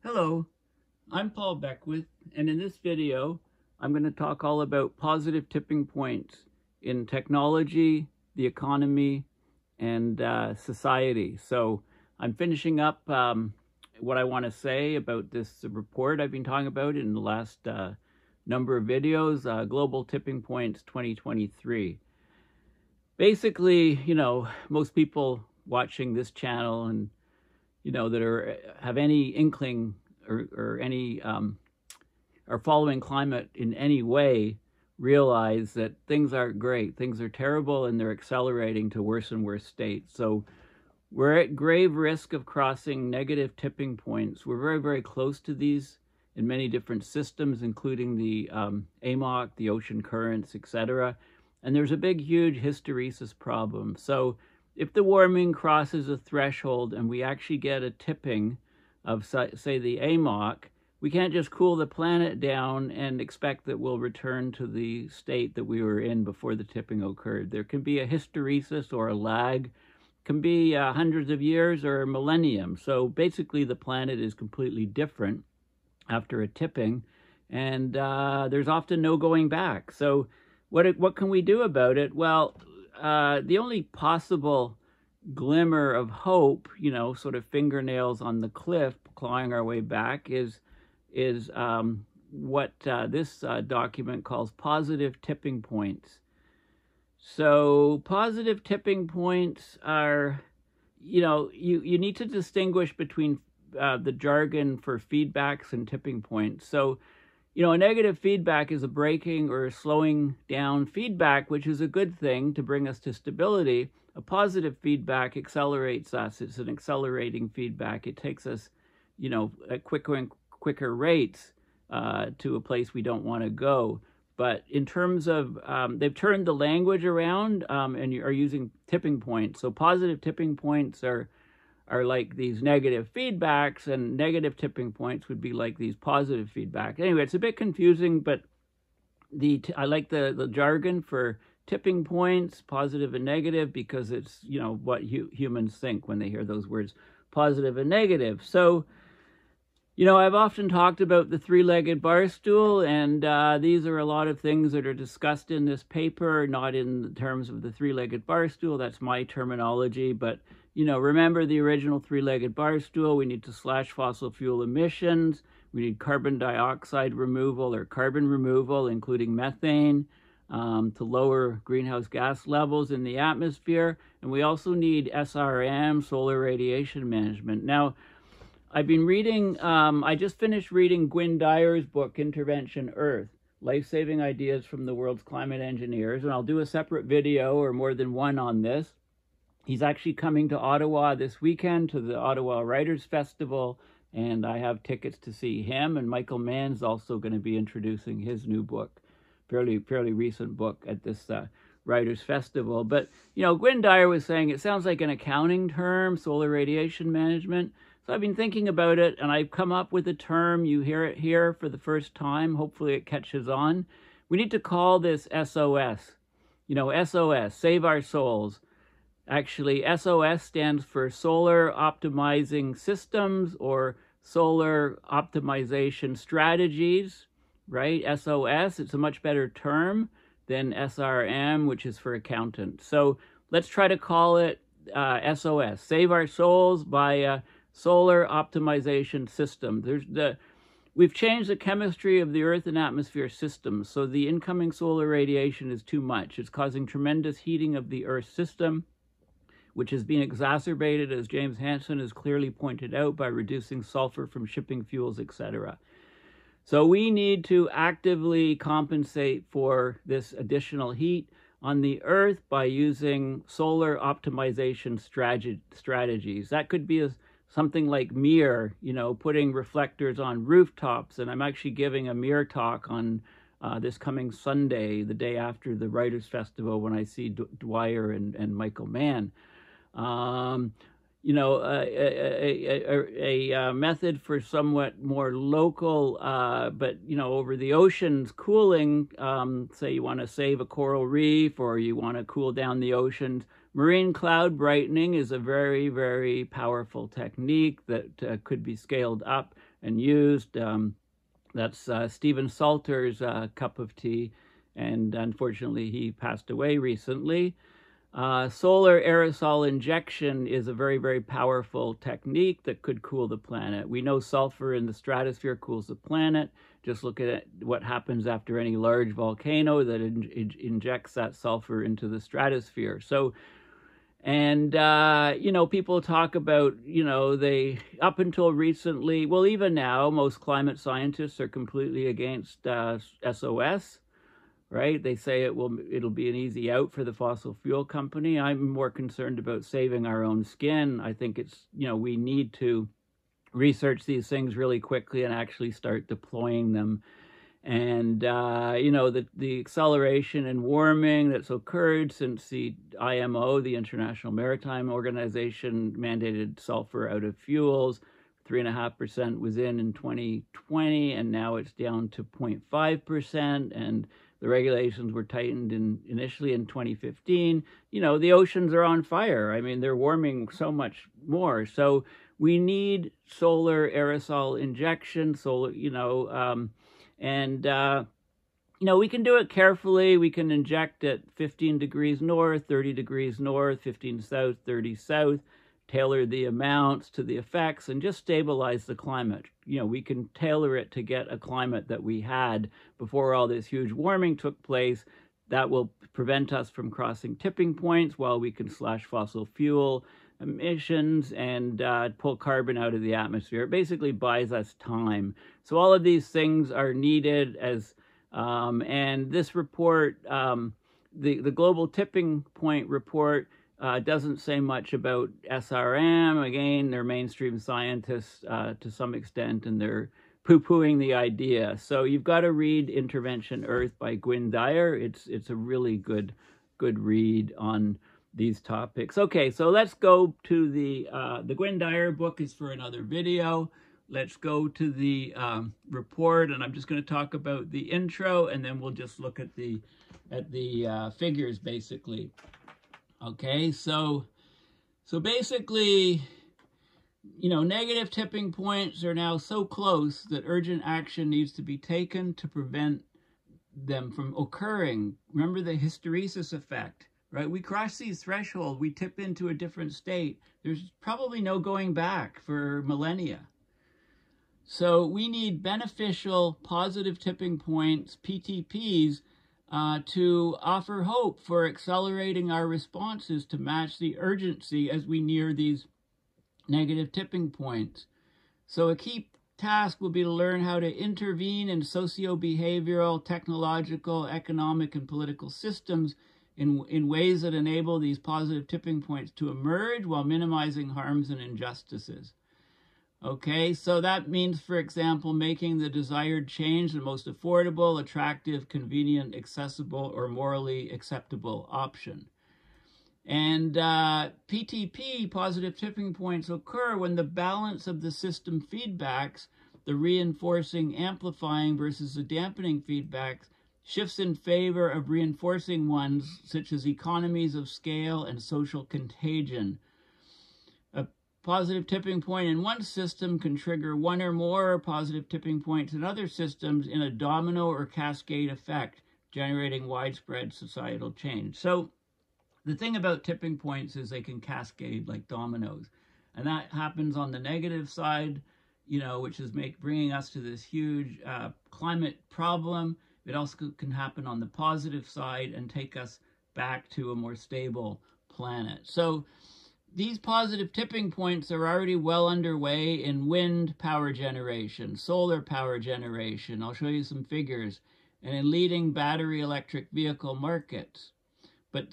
Hello, I'm Paul Beckwith, and in this video, I'm going to talk all about positive tipping points in technology, the economy, and society. So I'm finishing up what I want to say about this report I've been talking about in the last number of videos, Global Tipping Points 2023. Basically, most people watching this channel and that have any inkling or any are following climate in any way realize that things aren't great. Things are terrible, and they're accelerating to worse and worse states. So we're at grave risk of crossing negative tipping points. We're very, very close to these in many different systems, including the AMOC, the ocean currents, etc. And there's a big, huge hysteresis problem. So if the warming crosses a threshold and we actually get a tipping of, say, the AMOC, we can't just cool the planet down and expect that we'll return to the state that we were in before the tipping occurred. There can be a hysteresis or a lag. It can be hundreds of years or a millennium. So basically the planet is completely different after a tipping, and there's often no going back. So what can we do about it? Well, the only possible glimmer of hope, sort of fingernails on the cliff, clawing our way back, is what this document calls positive tipping points. So positive tipping points are, you need to distinguish between the jargon for feedbacks and tipping points. So a negative feedback is a breaking or a slowing down feedback, which is a good thing to bring us to stability. A positive feedback accelerates us. It's an accelerating feedback. It takes us, at quicker and quicker rates to a place we don't want to go. But in terms of, they've turned the language around and are using tipping points. So positive tipping points are like these negative feedbacks, and negative tipping points would be like these positive feedback. Anyway, it's a bit confusing, but I like the jargon for tipping points, positive and negative, because it's, what humans think when they hear those words, positive and negative. So, I've often talked about the three-legged bar stool, and these are a lot of things that are discussed in this paper, not in terms of the three-legged bar stool. That's my terminology, but remember the original three-legged bar stool. We need to slash fossil fuel emissions. We need carbon dioxide removal or carbon removal, including methane, to lower greenhouse gas levels in the atmosphere. And we also need SRM, solar radiation management. Now, I've been reading, I just finished reading Gwynne Dyers' book, Intervention Earth, Life-Saving Ideas from the World's Climate Engineers, and I'll do a separate video or more than one on this. He's actually coming to Ottawa this weekend to the Ottawa Writers Festival, and I have tickets to see him. And Michael Mann's also going to be introducing his new book, fairly recent book, at this Writers Festival. But, Gwynne Dyer was saying it sounds like an accounting term, solar radiation management. So I've been thinking about it, and I've come up with a term. You hear it here for the first time. Hopefully it catches on. We need to call this SOS. SOS, Save Our Souls. Actually, SOS stands for Solar Optimizing Systems or Solar Optimization Strategies, right? SOS, it's a much better term than SRM, which is for accountant. So let's try to call it SOS, Save Our Souls by Solar Optimization System. We've changed the chemistry of the Earth and atmosphere systems, so the incoming solar radiation is too much. It's causing tremendous heating of the Earth system, which has been exacerbated, as James Hansen has clearly pointed out, by reducing sulfur from shipping fuels, etc. So we need to actively compensate for this additional heat on the Earth by using solar optimization strategies. That could be something like mirror, putting reflectors on rooftops. And I'm actually giving a mirror talk on this coming Sunday, the day after the Writers Festival, when I see Dwyer and Michael Mann. A method for somewhat more local, but, over the oceans cooling, say you want to save a coral reef or you want to cool down the oceans, marine cloud brightening is a very, very powerful technique that could be scaled up and used. That's Stephen Salter's cup of tea, and unfortunately he passed away recently. Solar aerosol injection is a very, very powerful technique that could cool the planet. We know sulfur in the stratosphere cools the planet. Just look at what happens after any large volcano that injects that sulfur into the stratosphere. So, and, people talk about, they, up until recently, well, even now, most climate scientists are completely against SOS. Right? They say it'll be an easy out for the fossil fuel company. I'm more concerned about saving our own skin. I think it's, we need to research these things really quickly and actually start deploying them. And, the acceleration in warming that's occurred since the IMO, the International Maritime Organization, mandated sulfur out of fuels. 3.5% was in 2020, and now it's down to 0.5%. And the regulations were tightened initially in 2015. The oceans are on fire. I mean, they're warming so much more. So we need solar aerosol injection, we can do it carefully. We can inject at 15 degrees north, 30 degrees north, 15 south, 30 south, tailor the amounts to the effects, and just stabilize the climate. We can tailor it to get a climate that we had before all this huge warming took place. That will prevent us from crossing tipping points while we can slash fossil fuel emissions and pull carbon out of the atmosphere. It basically buys us time. So all of these things are needed and this report, the Global Tipping Point report, doesn't say much about SRM. Again, they're mainstream scientists to some extent, and they're poo-pooing the idea. So you've got to read Intervention Earth by Gwynne Dyers. It's a really good read on these topics. Okay, so let's go to the Gwynne Dyers book is for another video. Let's go to the report, and I'm just going to talk about the intro, and then we'll just look at the figures basically. Okay, so basically, negative tipping points are now so close that urgent action needs to be taken to prevent them from occurring. Remember the hysteresis effect, right? We cross these thresholds, we tip into a different state. There's probably no going back for millennia. So we need beneficial positive tipping points, PTPs, to offer hope for accelerating our responses to match the urgency as we near these negative tipping points. So a key task will be to learn how to intervene in socio-behavioral, technological, economic, and political systems in ways that enable these positive tipping points to emerge while minimizing harms and injustices. Okay, so that means, for example, making the desired change the most affordable, attractive, convenient, accessible, or morally acceptable option. And PTP, positive tipping points, occur when the balance of the system feedbacks, the reinforcing, amplifying versus the dampening feedbacks, shifts in favor of reinforcing ones, such as economies of scale and social contagion. Positive tipping point in one system can trigger one or more positive tipping points in other systems in a domino or cascade effect, generating widespread societal change. So the thing about tipping points is they can cascade like dominoes. And that happens on the negative side, which is bringing us to this huge climate problem. It also can happen on the positive side and take us back to a more stable planet. So these positive tipping points are already well underway in wind power generation, solar power generation. I'll show you some figures. And in leading battery electric vehicle markets. But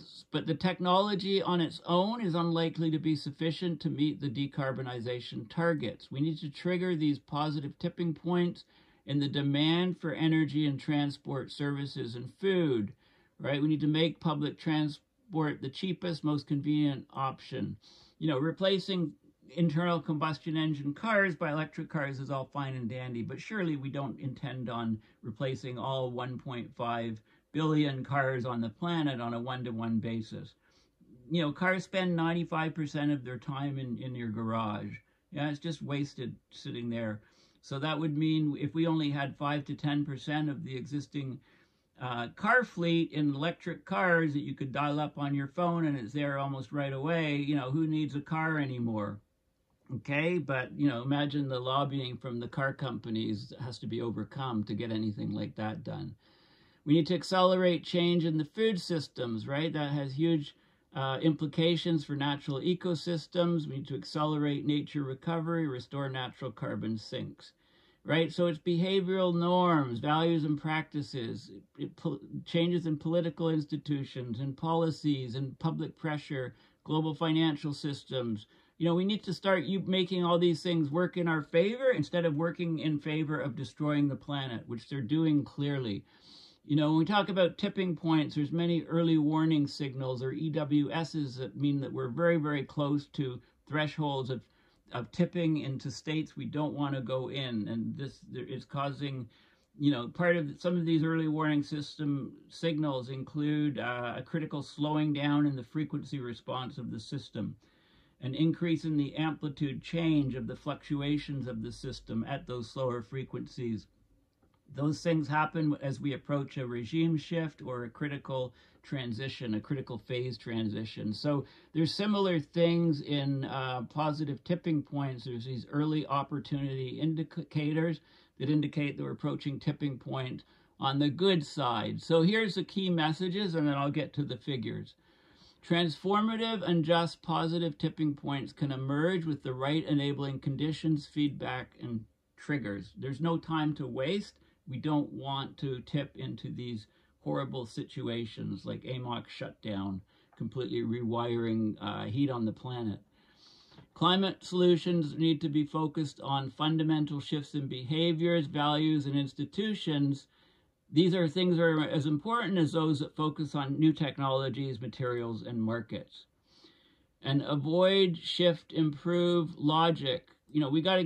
the technology on its own is unlikely to be sufficient to meet the decarbonization targets. We need to trigger these positive tipping points in the demand for energy and transport services and food, right? We need to make public transport the cheapest, most convenient option. Replacing internal combustion engine cars by electric cars is all fine and dandy, but surely we don't intend on replacing all 1.5 billion cars on the planet on a one-to-one basis. Cars spend 95% of their time in your garage. Yeah, it's just wasted sitting there. So that would mean if we only had 5 to 10% of the existing car fleet in electric cars that you could dial up on your phone and it's there almost right away, you know, who needs a car anymore? Okay, but, you know, imagine the lobbying from the car companies has to be overcome to get anything like that done. We need to accelerate change in the food systems, right? That has huge implications for natural ecosystems. We need to accelerate nature recovery, restore natural carbon sinks. Right? So it's behavioral norms, values and practices, changes in political institutions and policies and public pressure, global financial systems. You know, we need to start making all these things work in our favor instead of working in favor of destroying the planet, which they're doing clearly. You know, when we talk about tipping points, there's many early warning signals or EWSs that mean that we're very, very close to thresholds of tipping into states we don't want to go in, and this is causing, you know, part of some of these early warning system signals include a critical slowing down in the frequency response of the system, an increase in the amplitude change of the fluctuations of the system at those slower frequencies. Those things happen as we approach a regime shift or a critical transition, a critical phase transition. So there's similar things in positive tipping points. There's these early opportunity indicators that indicate that we're approaching tipping point on the good side. So here's the key messages, and then I'll get to the figures. Transformative and just positive tipping points can emerge with the right enabling conditions, feedback, and triggers. There's no time to waste. We don't want to tip into these horrible situations like AMOC shutdown, completely rewiring heat on the planet. Climate solutions need to be focused on fundamental shifts in behaviors, values, and institutions. These are things that are as important as those that focus on new technologies, materials, and markets. And avoid, shift, improve logic. You know, we got to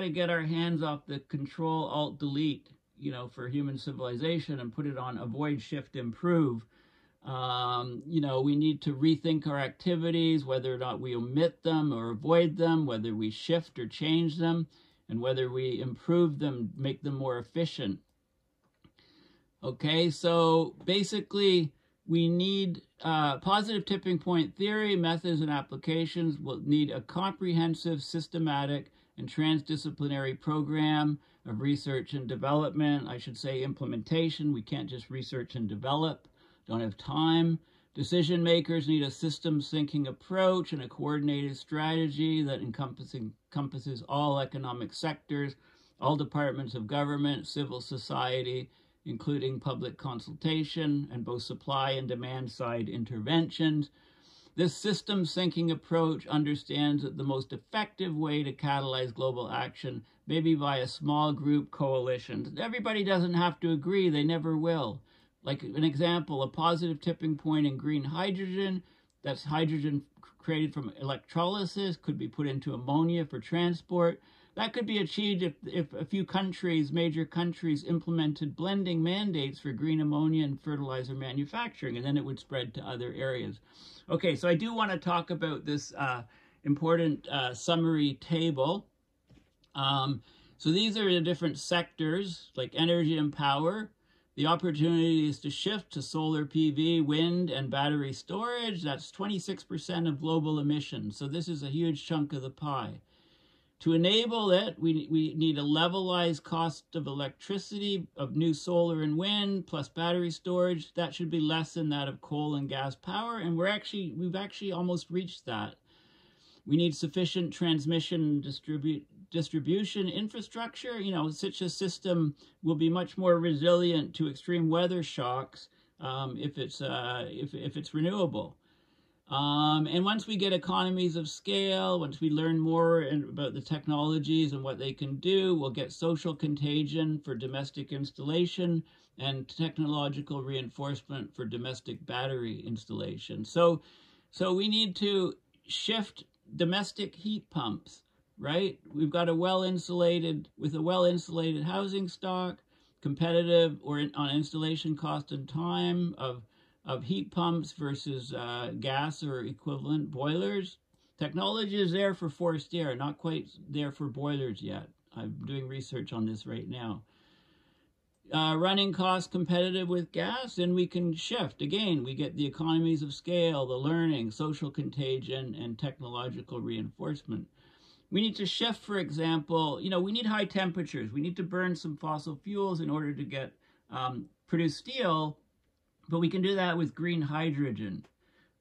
get our hands off the Control Alt Delete, you know, for human civilization and put it on avoid, shift, improve. You know, we need to rethink our activities, whether or not we omit them or avoid them, whether we shift or change them, and whether we improve them, make them more efficient. Okay, so basically we need positive tipping point theory, methods, and applications. We'll need a comprehensive, systematic, and transdisciplinary program of research and development. I should say implementation. We can't just research and develop. Don't have time. Decision makers need a systems thinking approach and a coordinated strategy that encompasses all economic sectors, all departments of government, civil society, including public consultation and both supply and demand side interventions. This systems thinking approach understands that the most effective way to catalyze global action may be via small group coalitions. Everybody doesn't have to agree. They never will. Like an example, a positive tipping point in green hydrogen, that's hydrogen created from electrolysis, could be put into ammonia for transport. That could be achieved if a few countries, major countries, implemented blending mandates for green ammonia and fertilizer manufacturing, and then it would spread to other areas. Okay, so I do want to talk about this important summary table. So these are the different sectors, like energy and power. The opportunity is to shift to solar PV, wind, and battery storage. That's 26% of global emissions. So this is a huge chunk of the pie. To enable it, we need a levelized cost of electricity of new solar and wind plus battery storage. That should be less than that of coal and gas power, and we've actually almost reached that. We need sufficient transmission and distribution infrastructure. You know, such a system will be much more resilient to extreme weather shocks if it's renewable. And once we get economies of scale, once we learn more about the technologies and what they can do, we'll get social contagion for domestic installation and technological reinforcement for domestic battery installation. So we need to shift domestic heat pumps, right? We've got a well-insulated housing stock, competitive or on installation cost and time of heat pumps versus gas or equivalent boilers. Technology is there for forced air, not quite there for boilers yet. I'm doing research on this right now. Running cost competitive with gas, and we can shift. Again, we get the economies of scale, the learning, social contagion, and technological reinforcement. We need to shift, for example, we need high temperatures. We need to burn some fossil fuels in order to get produce steel, but we can do that with green hydrogen.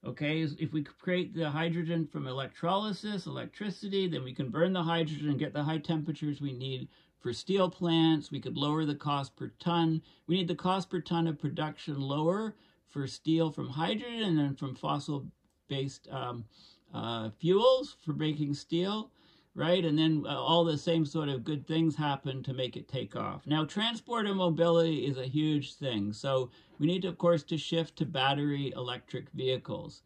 Okay, if we create the hydrogen from electrolysis, electricity, then we can burn the hydrogen and get the high temperatures we need for steel plants. We could lower the cost per ton. We need the cost per ton of production lower for steel from hydrogen and then from fossil-based fuels for making steel, right? And then all the same sort of good things happen to make it take off. Now, transport and mobility is a huge thing. So we need, of course, to shift to battery electric vehicles.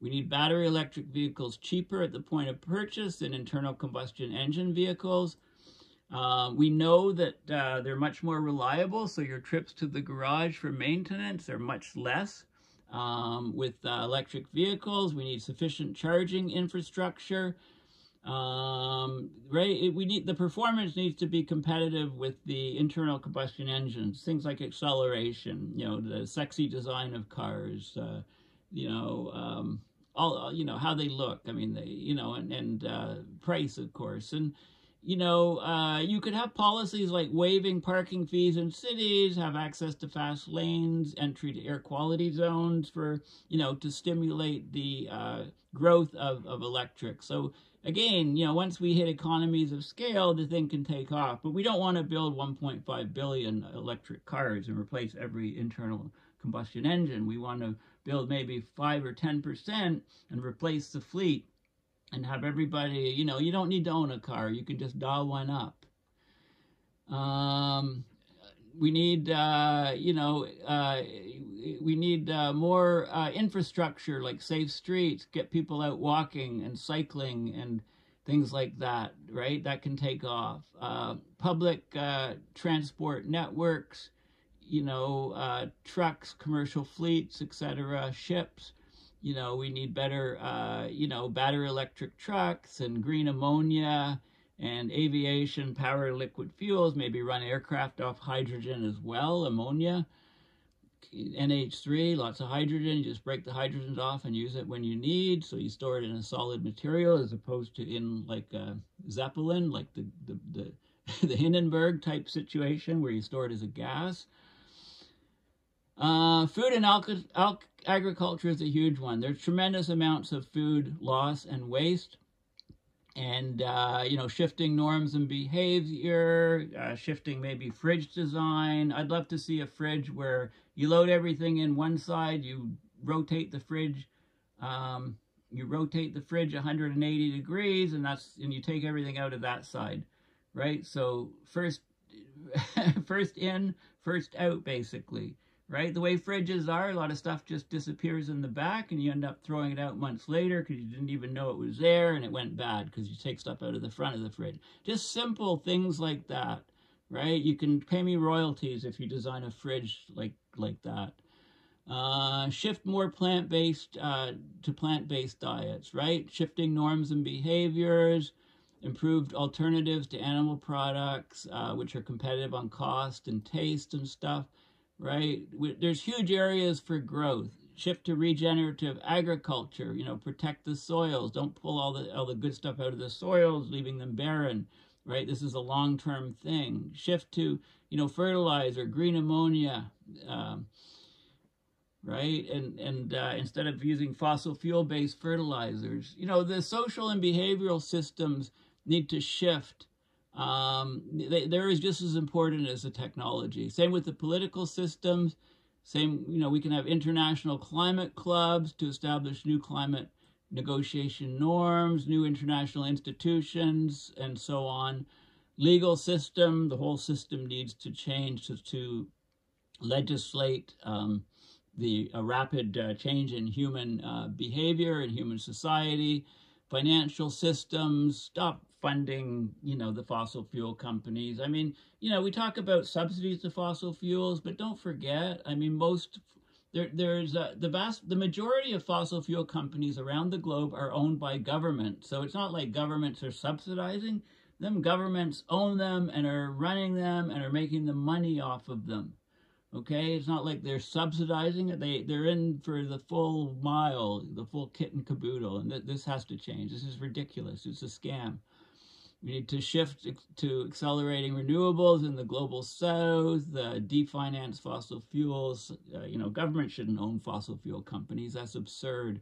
We need battery electric vehicles cheaper at the point of purchase than internal combustion engine vehicles. We know that they're much more reliable, so your trips to the garage for maintenance are much less. With electric vehicles, we need sufficient charging infrastructure. Right? The performance needs to be competitive with the internal combustion engines. Things like acceleration, the sexy design of cars, all how they look. I mean, and price, of course, and. You could have policies like waiving parking fees in cities, have access to fast lanes, entry to air quality zones for, to stimulate the growth of electric. So again, once we hit economies of scale, the thing can take off. But we don't want to build 1.5 billion electric cars and replace every internal combustion engine. We want to build maybe 5 or 10% and replace the fleet. And have everybody, you don't need to own a car. You can just dial one up. We need, more infrastructure like safe streets, get people out walking and cycling and things like that, right? That can take off. Public transport networks, trucks, commercial fleets, etc., ships. We need better, battery electric trucks and green ammonia and aviation power liquid fuels, maybe run aircraft off hydrogen as well, ammonia, NH3, lots of hydrogen. You just break the hydrogens off and use it when you need. So you store it in a solid material as opposed to in like a Zeppelin, like the Hindenburg type situation where you store it as a gas. Food and agriculture is a huge one. There's tremendous amounts of food loss and waste. And, shifting norms and behavior, shifting maybe fridge design. I'd love to see a fridge where you load everything in one side, you rotate the fridge 180 degrees, and you take everything out of that side, right? So first in, first out, basically. Right? The way fridges are, a lot of stuff just disappears in the back and you end up throwing it out months later because you didn't even know it was there and it went bad because you take stuff out of the front of the fridge. Just simple things like that, right? You can pay me royalties if you design a fridge like that. Shift more plant-based to plant-based diets, right? Shifting norms and behaviors, improved alternatives to animal products, which are competitive on cost and taste and stuff. Right? There's huge areas for growth. Shift to regenerative agriculture, protect the soils. Don't pull all the good stuff out of the soils, leaving them barren, right? This is a long-term thing. Shift to, fertilizer, green ammonia, right? And instead of using fossil fuel-based fertilizers, the social and behavioral systems need to shift. They're just as important as the technology. Same with the political systems. Same, we can have international climate clubs to establish new climate negotiation norms, new international institutions, and so on. Legal system, the whole system needs to change to legislate a rapid change in human behavior and human society. Financial systems, stop funding, the fossil fuel companies. I mean, we talk about subsidies to fossil fuels, but don't forget, I mean, the majority of fossil fuel companies around the globe are owned by government. So it's not like governments are subsidizing Them governments own them and are running them and are making the money off of them. Okay, it's not like they're subsidizing it. They're in for the full mile, the full kit and caboodle, and this has to change. This is ridiculous. It's a scam. We need to shift to accelerating renewables in the global south, definance fossil fuels. Government shouldn't own fossil fuel companies. That's absurd.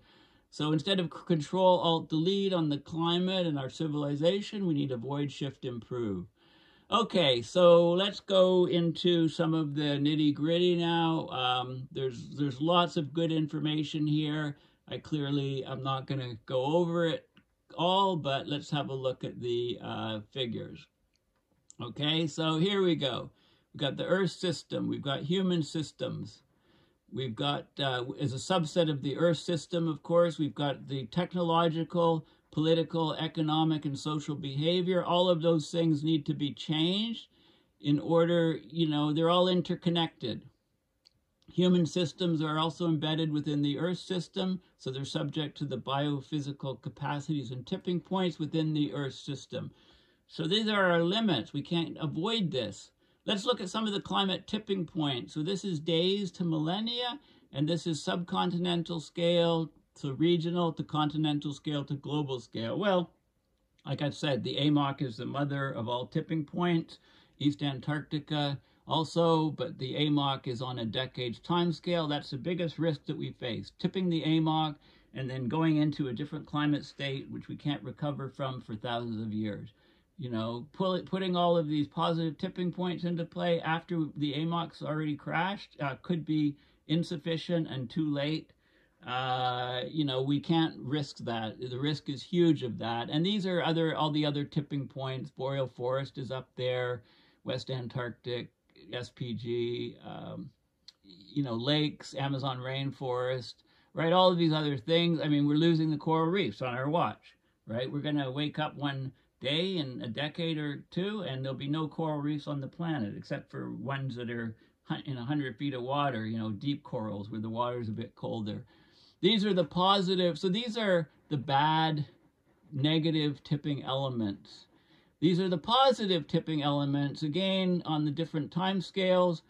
So instead of control, alt, delete on the climate and our civilization, we need avoid, shift, improve. Okay, so let's go into some of the nitty-gritty now. There's lots of good information here. I'm not going to go over it all, but let's have a look at the figures. Okay, so here we go. We've got the Earth system. We've got human systems. We've got, as a subset of the Earth system, of course, we've got the technological, political, economic, and social behavior. All of those things need to be changed in order, they're all interconnected. Human systems are also embedded within the Earth system, so they're subject to the biophysical capacities and tipping points within the Earth system. So these are our limits. We can't avoid this. Let's look at some of the climate tipping points. So this is days to millennia, and this is subcontinental scale, so regional to continental scale to global scale. Well, like I said, the AMOC is the mother of all tipping points. East Antarctica also, but the AMOC is on a decade's time scale. That's the biggest risk that we face, tipping the AMOC and then going into a different climate state, which we can't recover from for thousands of years. Putting all of these positive tipping points into play after the AMOC's already crashed could be insufficient and too late. We can't risk that. The risk is huge of that. And these are all the other tipping points. Boreal forest is up there, West Antarctic, SPG, lakes, Amazon rainforest, right? All of these other things. I mean, we're losing the coral reefs on our watch, right? We're going to wake up one day in a decade or two, and there'll be no coral reefs on the planet, except for ones that are in 100 feet of water, deep corals where the water is a bit colder. These are the positive. So these are the bad, negative tipping elements. These are the positive tipping elements, again, on the different time scales.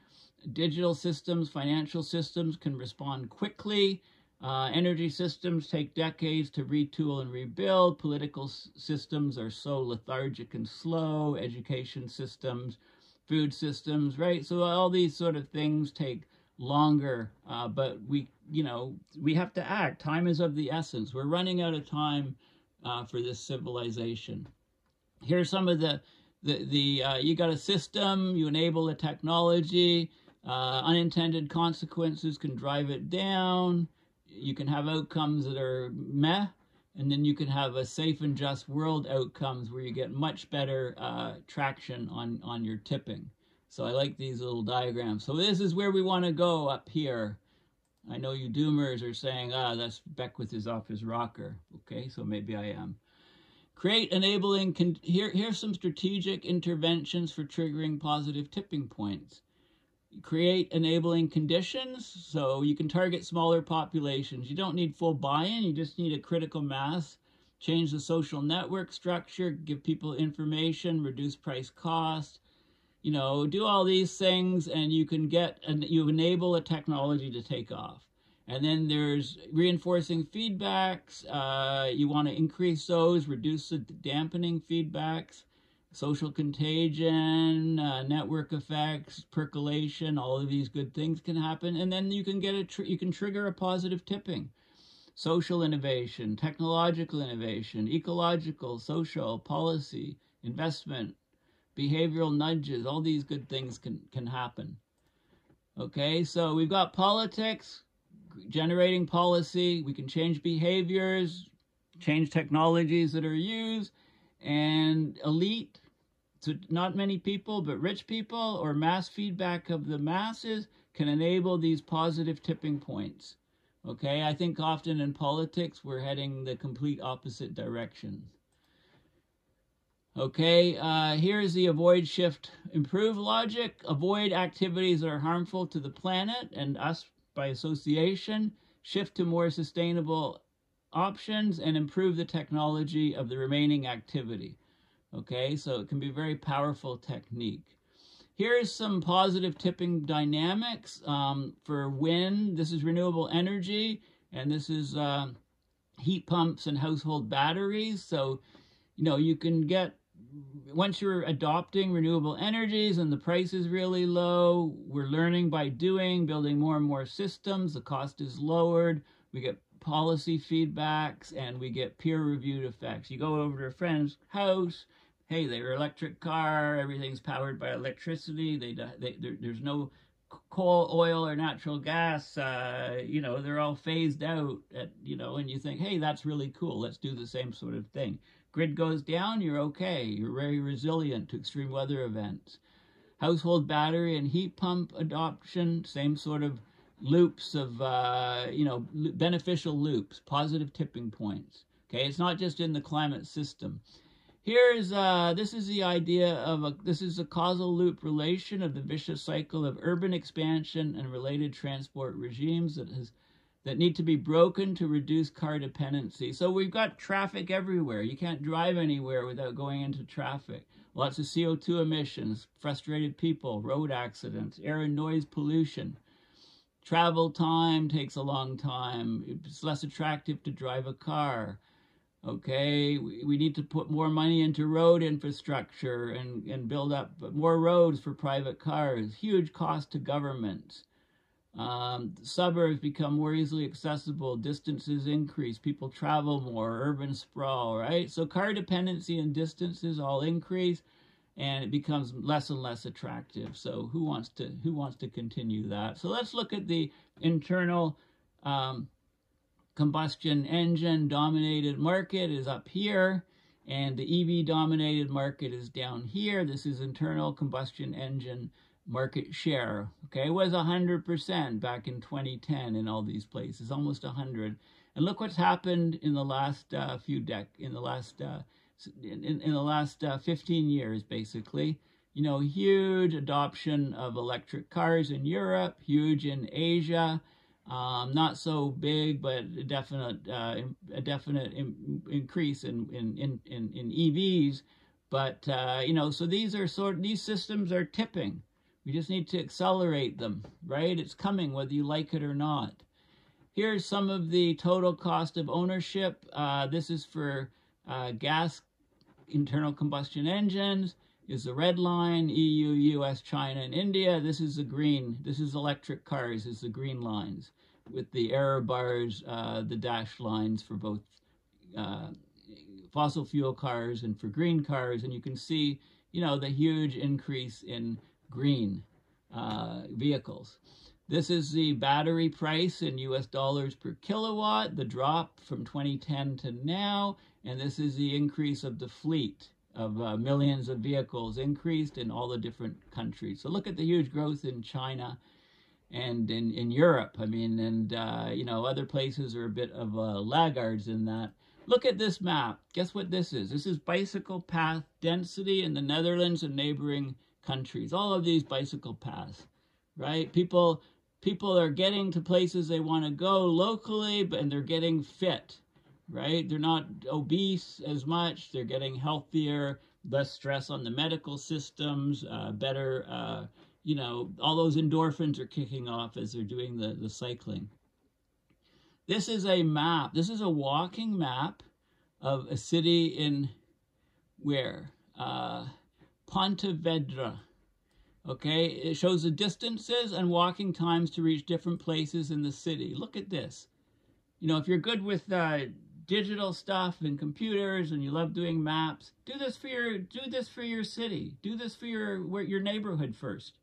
Digital systems, financial systems can respond quickly. Energy systems take decades to retool and rebuild. Political systems are so lethargic and slow. Education systems, food systems, right? So all these sort of things take longer, but we have to act. Time is of the essence. We're running out of time for this civilization. Here's some of you got a system, you enable a technology, unintended consequences can drive it down. You can have outcomes that are meh, and then you can have a safe and just world outcomes where you get much better traction on your tipping. So I like these little diagrams. So this is where we want to go up here. I know you doomers are saying, that's Beckwith is off his rocker. Okay, so maybe I am. Create enabling, here's some strategic interventions for triggering positive tipping points. Create enabling conditions, so you can target smaller populations. You don't need full buy-in, you just need a critical mass. Change the social network structure, give people information, reduce price cost. Do all these things, and you enable a technology to take off. And then there's reinforcing feedbacks. You want to increase those, reduce the dampening feedbacks. Social contagion, network effects, percolation, all of these good things can happen. And then you can you can trigger a positive tipping. Social innovation, technological innovation, ecological, social, policy, investment, behavioral nudges, all these good things can happen. Okay, so we've got politics, generating policy. We can change behaviors, change technologies that are used. And elite, so not many people, but rich people, or mass feedback of the masses can enable these positive tipping points. Okay, I think often in politics, we're heading the complete opposite direction. Okay, here's the avoid, shift, improve logic. Avoid activities that are harmful to the planet and us by association. Shift to more sustainable options and improve the technology of the remaining activity. Okay, so it can be a very powerful technique. Here's some positive tipping dynamics for wind. This is renewable energy, and this is heat pumps and household batteries. So, you can get, once you're adopting renewable energies and the price is really low, we're learning by doing, building more and more systems, the cost is lowered, we get policy feedbacks, and we get peer-reviewed effects. You go over to a friend's house, hey, their electric car, everything's powered by electricity, there's no coal, oil, or natural gas, they're all phased out, and you think, hey, that's really cool, let's do the same sort of thing. Grid goes down, you're okay. You're very resilient to extreme weather events. Household battery and heat pump adoption, same sort of loops of, beneficial loops, positive tipping points. Okay, it's not just in the climate system. Here's, this is the idea of, this is a causal loop relation of the vicious cycle of urban expansion and related transport regimes that need to be broken to reduce car dependency. So we've got traffic everywhere. You can't drive anywhere without going into traffic. Lots of CO2 emissions, frustrated people, road accidents, air and noise pollution. Travel time takes a long time. It's less attractive to drive a car. Okay, we need to put more money into road infrastructure and build up more roads for private cars. Huge cost to governments. Suburbs become more easily accessible, distances increase, people travel more, urban sprawl, right? So car dependency and distances all increase, and it becomes less and less attractive. So who wants to continue that? So let's look at the internal combustion engine dominated market is up here, and the EV dominated market is down here. This is internal combustion engine market share. Okay, it was 100% back in 2010 in all these places, almost 100. And look what's happened in the last 15 years, basically. Huge adoption of electric cars in Europe, huge in Asia, not so big, but a definite increase in EVs. But so these systems are tipping. We just need to accelerate them, right? It's coming whether you like it or not. Here's some of the total cost of ownership. This is for gas internal combustion engines, is the red line, EU, US, China, and India. This is the green. This is electric cars, is the green lines, with the error bars, the dashed lines for both fossil fuel cars and for green cars. And you can see, the huge increase in green vehicles. This is the battery price in US dollars per kilowatt, the drop from 2010 to now, and this is the increase of the fleet of millions of vehicles increased in all the different countries. So look at the huge growth in China and in Europe. I mean, and other places are a bit of laggards in that. Look at this map. Guess what this is? This is bicycle path density in the Netherlands and neighboring countries. All of these bicycle paths, right? People are getting to places they want to go locally, and they're getting fit, right? They're not obese as much. They're getting healthier, less stress on the medical systems, better, all those endorphins are kicking off as they're doing the cycling. This is a map. This is a walking map of a city in where? Pontevedra. Okay, it shows the distances and walking times to reach different places in the city. Look at this. If you're good with digital stuff and computers and you love doing maps, do this for your city. Do this for your neighborhood first.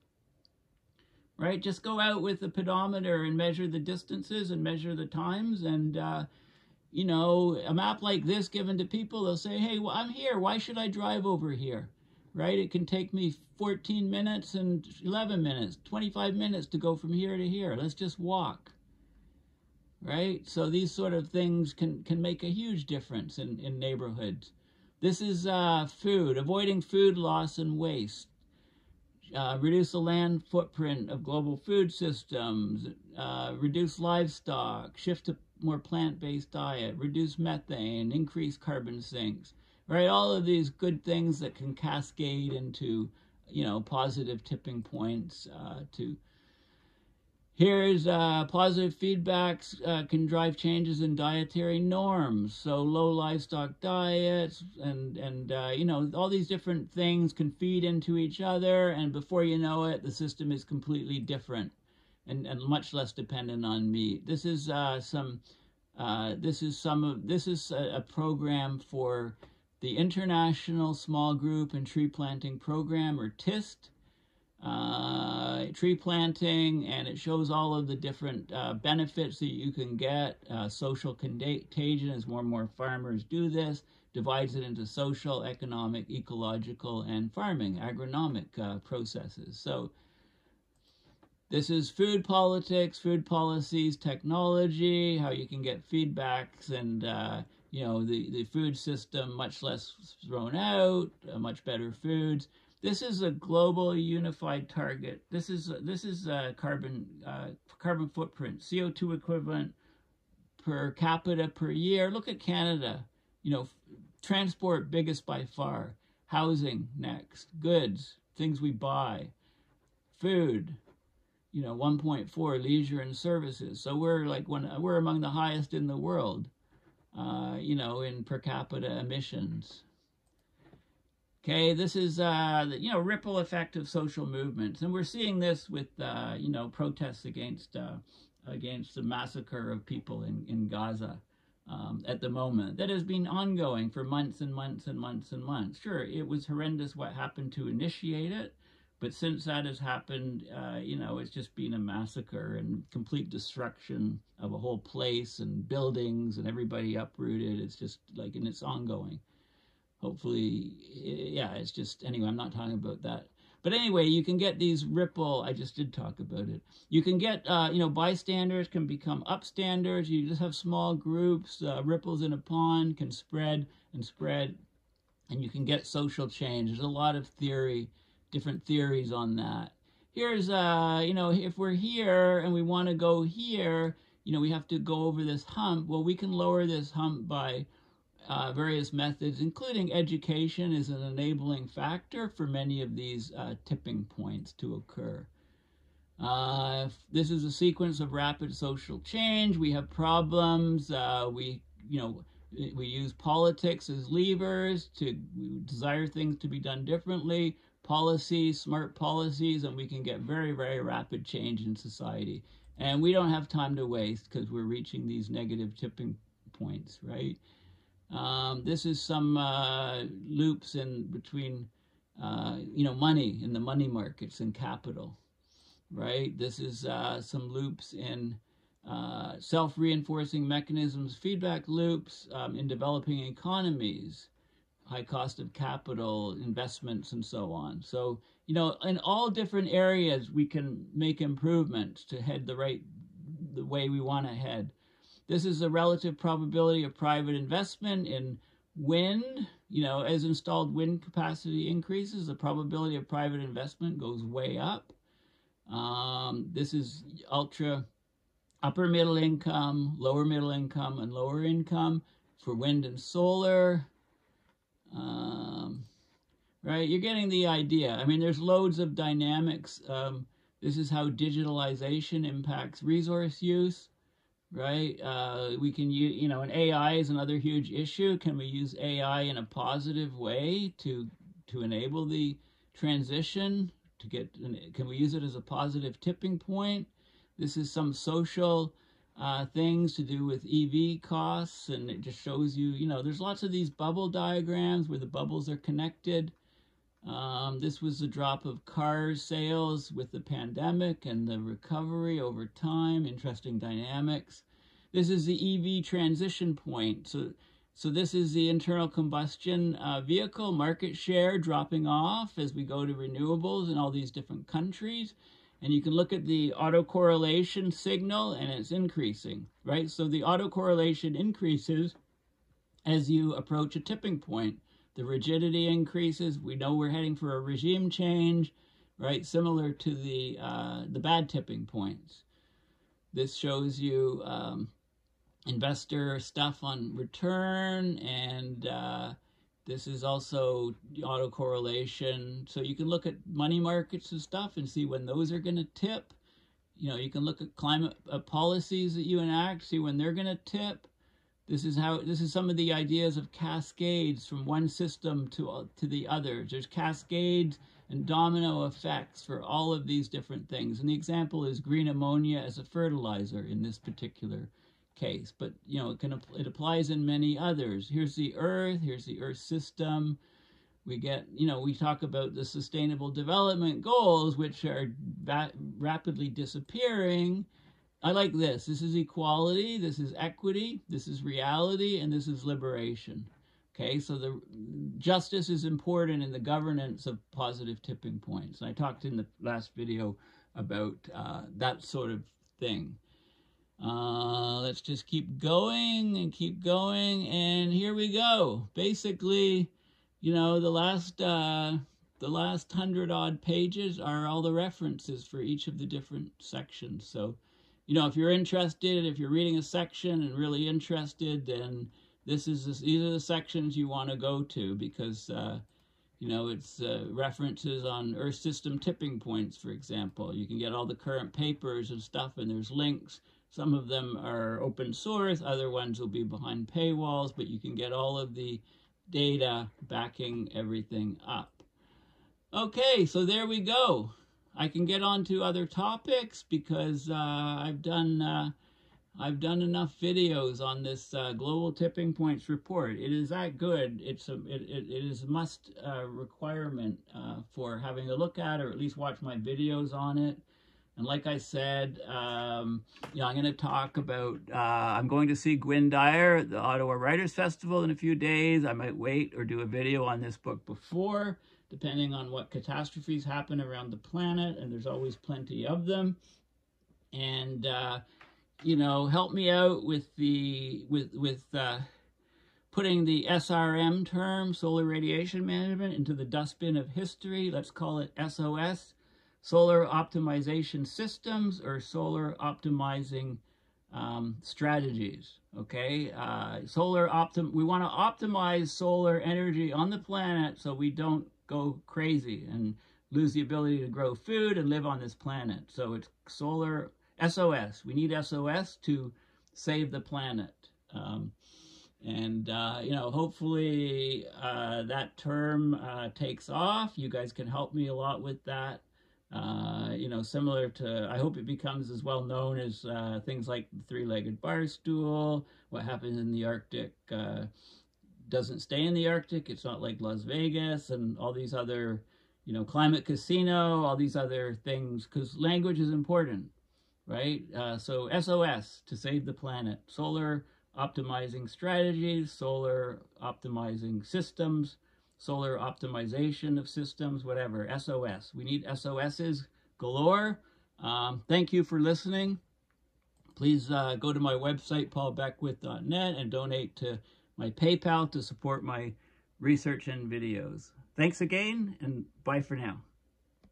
Right? Just go out with the pedometer and measure the distances and measure the times. And, a map like this given to people, they'll say, hey, well, I'm here. Why should I drive over here? Right? It can take me 14 minutes and 11 minutes, 25 minutes to go from here to here. Let's just walk. Right? So these sort of things can make a huge difference in neighborhoods. This is food, avoiding food loss and waste. Reduce the land footprint of global food systems, reduce livestock, shift to more plant-based diet, reduce methane, increase carbon sinks, right? All of these good things that can cascade into, positive tipping points. Here's positive feedbacks can drive changes in dietary norms. So low livestock diets and all these different things can feed into each other, and before you know it, the system is completely different and much less dependent on meat. This is a program for the International Small Group and Tree Planting Program, or TIST. Tree planting, and it shows all of the different benefits that you can get. Social contagion, as more and more farmers do this, divides it into social, economic, ecological, and farming, agronomic processes. So this is food politics, food policies, technology, how you can get feedbacks, and the food system, much less thrown out, much better foods. This is a global unified target. This is carbon footprint, CO2 equivalent per capita per year. Look at Canada. Transport biggest by far. Housing next. Goods, things we buy. Food. 1.4. Leisure and services. So we're among the highest in the world. In per capita emissions. Okay, this is ripple effect of social movements, and we're seeing this with protests against the massacre of people in Gaza at the moment. That has been ongoing for months and months and months and months. Sure, it was horrendous what happened to initiate it, but since that has happened, it's just been a massacre and complete destruction of a whole place and buildings and everybody uprooted. It's just and it's ongoing. Hopefully, it's just, anyway, I'm not talking about that. But anyway, you can get these I just did talk about it. You can get, bystanders can become upstanders. You just have small groups, ripples in a pond can spread and spread, and you can get social change. There's a lot of different theories on that. Here's, if we're here and we want to go here, we have to go over this hump. Well, we can lower this hump by various methods, including education is an enabling factor for many of these tipping points to occur. This is a sequence of rapid social change. We have problems. We use politics as levers we desire things to be done differently. Policies, smart policies, and we can get very, very rapid change in society. And we don't have time to waste because we're reaching these negative tipping points, right? This is some loops in between, money in the money markets and capital, right? This is some loops in self-reinforcing mechanisms, feedback loops in developing economies, high cost of capital, investments, and so on. So, in all different areas, we can make improvements to head the way we want to head. This is the relative probability of private investment in wind. As installed wind capacity increases, the probability of private investment goes way up. This is upper middle income, lower middle income, and lower income for wind and solar. Right, you're getting the idea. I mean, there's loads of dynamics. This is how digitalization impacts resource use. Right, we can use, and AI is another huge issue. Can we use AI in a positive way to enable the transition? Can we use it as a positive tipping point? This is some social things to do with EV costs, and it just shows you, there's lots of these bubble diagrams where the bubbles are connected. This was the drop of car sales with the pandemic and the recovery over time, interesting dynamics. This is the EV transition point. So this is the internal combustion vehicle market share dropping off as we go to renewables in all these different countries. And you can look at the autocorrelation signal, and it's increasing, right? So the autocorrelation increases as you approach a tipping point. The rigidity increases. We know we're heading for a regime change, right? Similar to the bad tipping points. This shows you investor stuff on return and This is also autocorrelation. So you can look at money markets and stuff and see when those are going to tip. You know, you can look at climate policies that you enact, see when they're going to tip. This is some of the ideas of cascades from one system to the others. There's cascades and domino effects for all of these different things. And the example is green ammonia as a fertilizer in this particular case. But, you know, it applies in many others. Here's the Earth system. We get, you know, we talk about the Sustainable Development Goals, which are rapidly disappearing. I like this. This is equality, this is equity, this is reality, and this is liberation. Okay, so the justice is important in the governance of positive tipping points. And I talked in the last video about that sort of thing. Let's just keep going, and here we go. Basically, you know, the last 100-odd pages are all the references for each of the different sections. So, you know, if you're interested, if you're reading a section and really interested, then these are the sections you want to go to, because you know, it's references on Earth system tipping points, for example. You can get all the current papers and stuff, and there's links. Some of them are open source, other ones will be behind paywalls, but you can get all of the data backing everything up. Okay, so there we go. I can get on to other topics because I've done enough videos on this Global Tipping Points report. It is that good. It is a must requirement for having a look at, or at least watch my videos on it. And like I said, you know, I'm going to talk about, I'm going to see Gwynne Dyers at the Ottawa Writers Festival in a few days. I might wait or do a video on this book before, depending on what catastrophes happen around the planet, and there's always plenty of them. And, you know, help me out with putting the SRM term, solar radiation management, into the dustbin of history. Let's call it SOS. Solar optimization systems, or solar optimizing strategies. Okay, we want to optimize solar energy on the planet so we don't go crazy and lose the ability to grow food and live on this planet. So it's solar SOS. We need SOS to save the planet. You know, hopefully that term takes off. You guys can help me a lot with that. You know, similar to, I hope it becomes as well known as things like the three-legged bar stool. What happens in the Arctic doesn't stay in the Arctic. It's not like Las Vegas and all these other, you know, climate casino, all these other things, because language is important, right? So SOS, to save the planet. Solar optimizing strategies, solar optimizing systems, solar optimization of systems, whatever, SOS. We need SOSs galore. Thank you for listening. Please go to my website, paulbeckwith.net, and donate to my PayPal to support my research and videos. Thanks again, and bye for now.